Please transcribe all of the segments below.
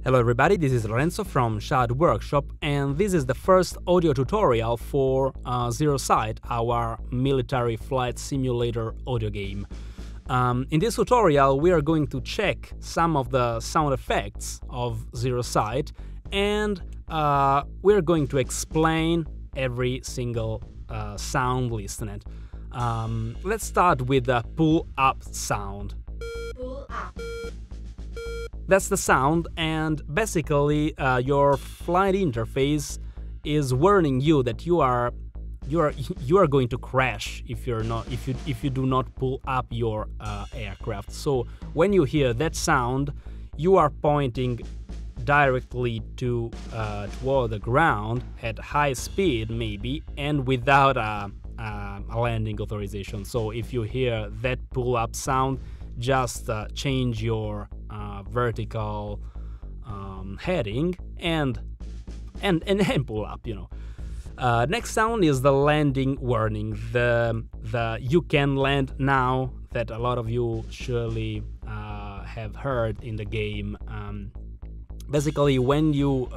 Hello everybody, this is Lorenzo from Shad Workshop, and this is the first audio tutorial for Zero Sight, our military flight simulator audio game. In this tutorial we are going to check some of the sound effects of Zero Sight, and we are going to explain every single sound listed. Let's start with the pull up sound. Pull up. That's the sound, and basically your flight interface is warning you that you are going to crash if you do not pull up your aircraft. So when you hear that sound, you are pointing directly toward the ground at high speed, maybe, and without a landing authorization. So if you hear that pull up sound, just change your vertical heading and pull up, Next sound is the landing warning, the you can land now that a lot of you surely have heard in the game. Basically, when you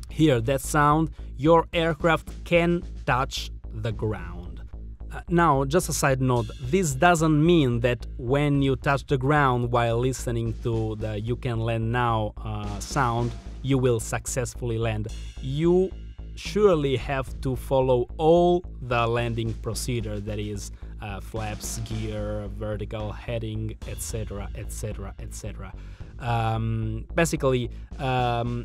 hear that sound, your aircraft can touch the ground. Now, just a side note, this doesn't mean that when you touch the ground while listening to the "you can land now" sound, you will successfully land. You surely have to follow all the landing procedure, that is, flaps, gear, vertical heading, etc., etc., etc. Basically,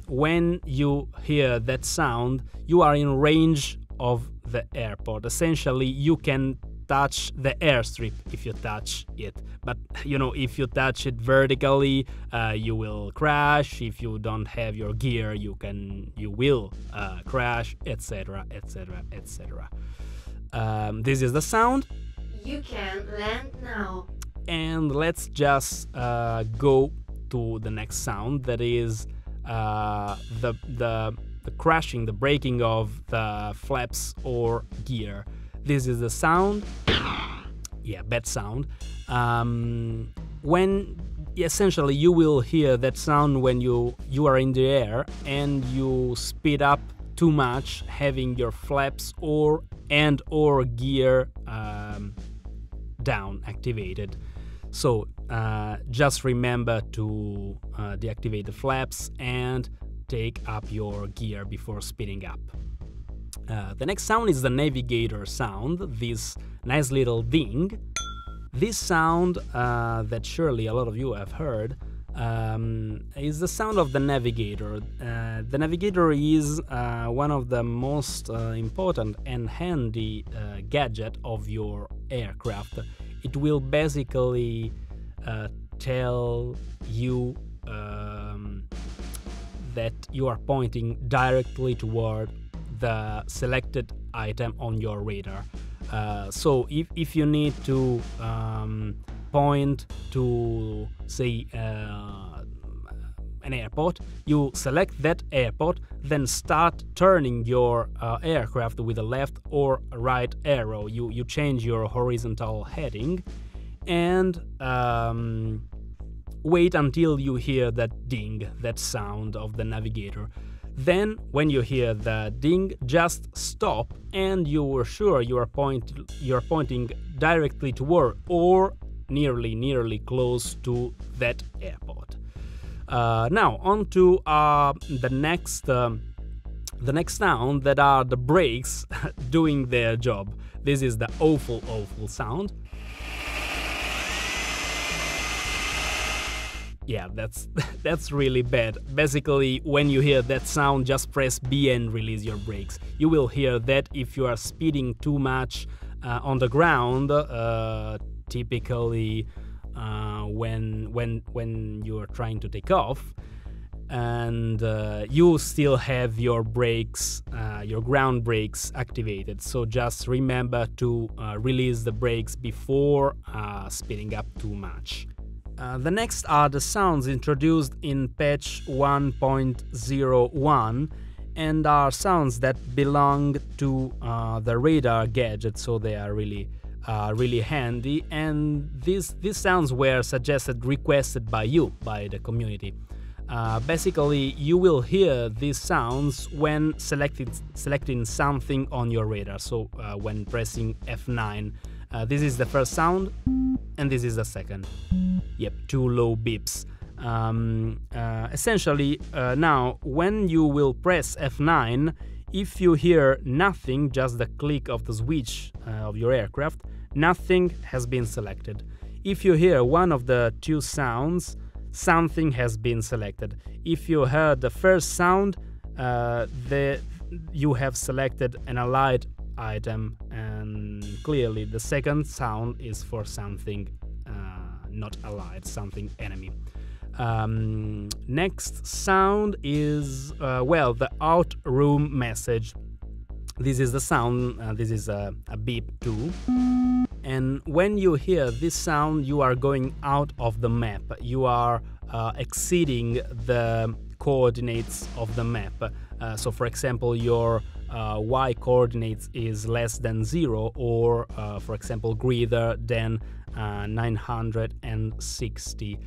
when you hear that sound, you are in range of the airport. Essentially, you can touch the airstrip if you touch it, but if you touch it vertically, you will crash. If you don't have your gear, you will crash, etc., etc., etc. This is the sound. You can land now. And let's just go to the next sound, that is the crashing, the breaking of the flaps or gear. This is the sound. Yeah, bad sound. When essentially you will hear that sound when you are in the air and you speed up too much, having your flaps or gear down activated. So just remember to deactivate the flaps and take up your gear before speeding up. The next sound is the navigator sound, this nice little ding. This sound that surely a lot of you have heard is the sound of the navigator. The navigator is one of the most important and handy gadget of your aircraft. It will basically tell you that you are pointing directly toward the selected item on your radar. So if you need to point to, say, an airport, you select that airport, then start turning your aircraft with a left or right arrow. You change your horizontal heading and wait until you hear that ding, that sound of the navigator. Then, when you hear the ding, just stop, and you are sure you are pointing directly toward or nearly close to that airport. Now, on to the next sound, that are the brakes doing their job. This is the awful sound. Yeah, that's really bad. Basically, when you hear that sound, just press B and release your brakes. You will hear that if you are speeding too much on the ground, typically when you are trying to take off, and you still have your brakes, your ground brakes activated. So just remember to release the brakes before speeding up too much. The next are the sounds introduced in patch 1.01 and are sounds that belong to the radar gadget, so they are really handy, and these sounds were requested by you, by the community. Basically, you will hear these sounds when selecting something on your radar. So when pressing F9, this is the first sound, and this is the second. Yep, 2 low beeps. Essentially, now when you will press F9, if you hear nothing, just the click of the switch of your aircraft, nothing has been selected. If you hear one of the 2 sounds, something has been selected. If you heard the first sound, you have selected an allied item, and clearly the second sound is for something not allied, something enemy. Next sound is, well, the out room message. This is the sound, this is a beep too. And when you hear this sound, you are going out of the map. You are exceeding the coordinates of the map. So for example, your y coordinates is less than 0, or for example, greater than 960.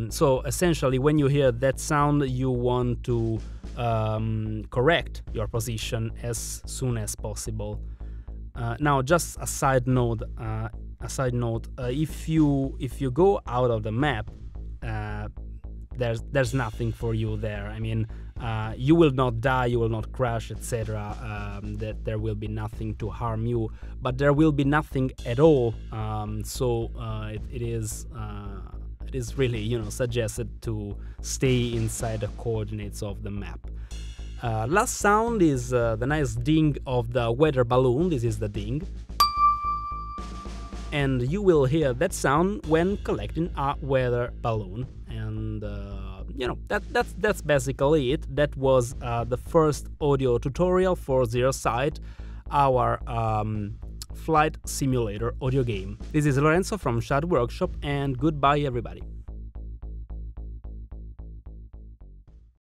So essentially, when you hear that sound, you want to correct your position as soon as possible. Now, just a side note. If you go out of the map, there's nothing for you there. I mean, you will not die, you will not crash, etc. That there will be nothing to harm you, but there will be nothing at all. So it is really, you know, suggested to stay inside the coordinates of the map. Last sound is the nice ding of the weather balloon. This is the ding. And you will hear that sound when collecting a weather balloon. And you know, that's basically it. That was the first audio tutorial for Zero Sight, our flight simulator audio game. This is Lorenzo from Shadow Workshop, and goodbye everybody.